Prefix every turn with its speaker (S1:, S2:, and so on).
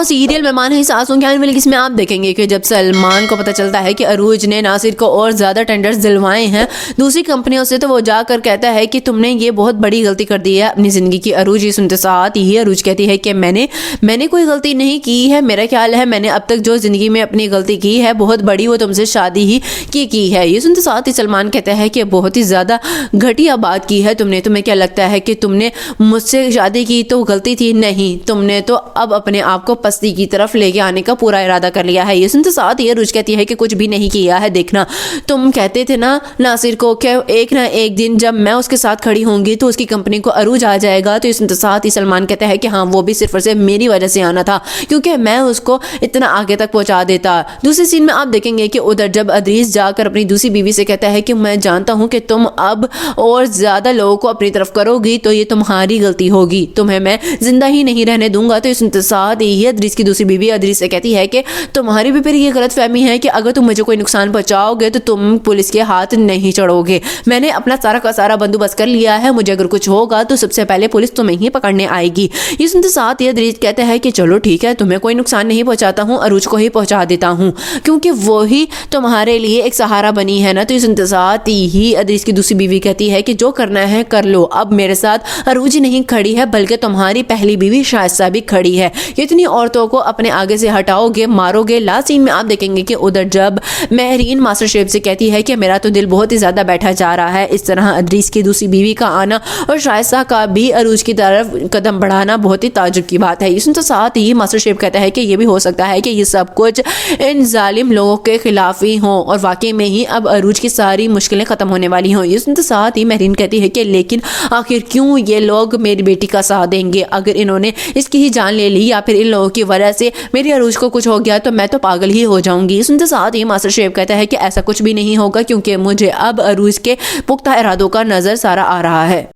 S1: Serial मेहमान है सासों के आने वाले किसमें आप देखेंगे कि जब सलमान को पता चलता है कि अरूज ने नासिर को और ज़्यादा टेंडर्स दिलवाए हैं दूसरी कंपनियों से, तो वो जाकर कहता है कि तुमने ये बहुत बड़ी गलती कर दी है अपनी ज़िंदगी की। अरूज ये सुनते साथ ही अरूज कहती है कि मैंने कोई गलती नहीं की है, मेरा ख्याल है मैंने अब तक जो ज़िंदगी में अपनी गलती की है बहुत बड़ी, वो तुमसे शादी ही की है। ये सुनते साथ ही सलमान कहता है कि बहुत ही ज़्यादा घटिया बात की है तुमने, तुम्हें क्या लगता है कि तुमने मुझसे शादी की तो गलती थी? नहीं, तुमने तो अब अपने आप को पस्ती की तरफ लेके आने का पूरा इरादा कर लिया है। ये सुनते साथ ही अरूज कहती है कि कुछ भी नहीं किया है, देखना तुम कहते थे ना नासिर को कि एक ना एक दिन जब मैं उसके साथ खड़ी होंगी तो उसकी कंपनी को अरूज आ जाएगा। तो इस सुनते साथ ही सलमान कहता है कि हाँ, वो भी सिर्फ और सिर्फ मेरी वजह से आना था, क्योंकि मैं उसको इतना आगे तक पहुंचा देता। दूसरी सीन में आप देखेंगे कि उधर जब अदरीस जाकर अपनी दूसरी बीवी से कहता है कि मैं जानता हूं कि तुम अब और ज्यादा लोगों को अपनी तरफ करोगी तो ये तुम्हारी गलती होगी, तुम्हें मैं जिंदा ही नहीं रहने दूंगा। तो इस सुनते साथ ही अदरीस की दूसरी बीवी अदरीस से कहती है कि तुम्हारी भी फिर ये गलत फहमी है कि अगर तुम मुझे कोई नुकसान पहुंचाओगे तो तुम पुलिस के हाथ नहीं चढ़ोगे। मैंने अपना सारा का सारा बंदोबस्त कर लिया है, मुझे अगर कुछ होगा तो सबसे पहले पुलिस तुम्हें ही पकड़ने आएगी। ये सुनते साथ ही अदरीस कहते हैं कि चलो ठीक है, तुम्हें कोई नुकसान नहीं पहुंचाता हूँ, अरूज को ही पहुंचा देता हूँ क्योंकि वो ही तुम्हारे लिए एक सहारा बनी है ना। तो ये सुनते साथ ही अदरीस की दूसरी बीवी कहती है कि जो करना है कर लो, अब मेरे साथ अरूज नहीं खड़ी है बल्कि तुम्हारी पहली बीवी शाइस्ता भी खड़ी है, इतनी औरतों को अपने आगे से हटाओगे, मारोगे। लास्ट सीन में आप देखेंगे कि उधर जब महरीन मास्टर शेफ से कहती है कि मेरा तो दिल बहुत ही ज्यादा बैठा जा रहा है, इस तरह अदरीस की दूसरी बीवी का आना और शाइस्ता का भी अरूज की तरफ कदम बढ़ाना बहुत ही ताज्जुब की बात है। इसमें तो साथ ही मास्टर शेफ कहता है कि ये भी हो सकता है कि ये सब कुछ इन जालिम लोगों के खिलाफ ही हो और वाकई में ही अब अरूज की सारी मुश्किलें खत्म होने वाली हों। इसमें तो साथ ही महरीन कहती है कि लेकिन आखिर क्यों ये लोग मेरी बेटी का साथ देंगे? अगर इन्होंने इसकी ही जान ले ली या फिर इन लोगों की वजह से मेरी अरूज को कुछ हो गया तो मैं तो पागल ही हो जाऊंगी। सुनते साथ ही मास्टर शेफ कहता है कि ऐसा कुछ भी नहीं होगा क्योंकि मुझे अब अरूज के पुख्ता इरादों का नजर सारा आ रहा है।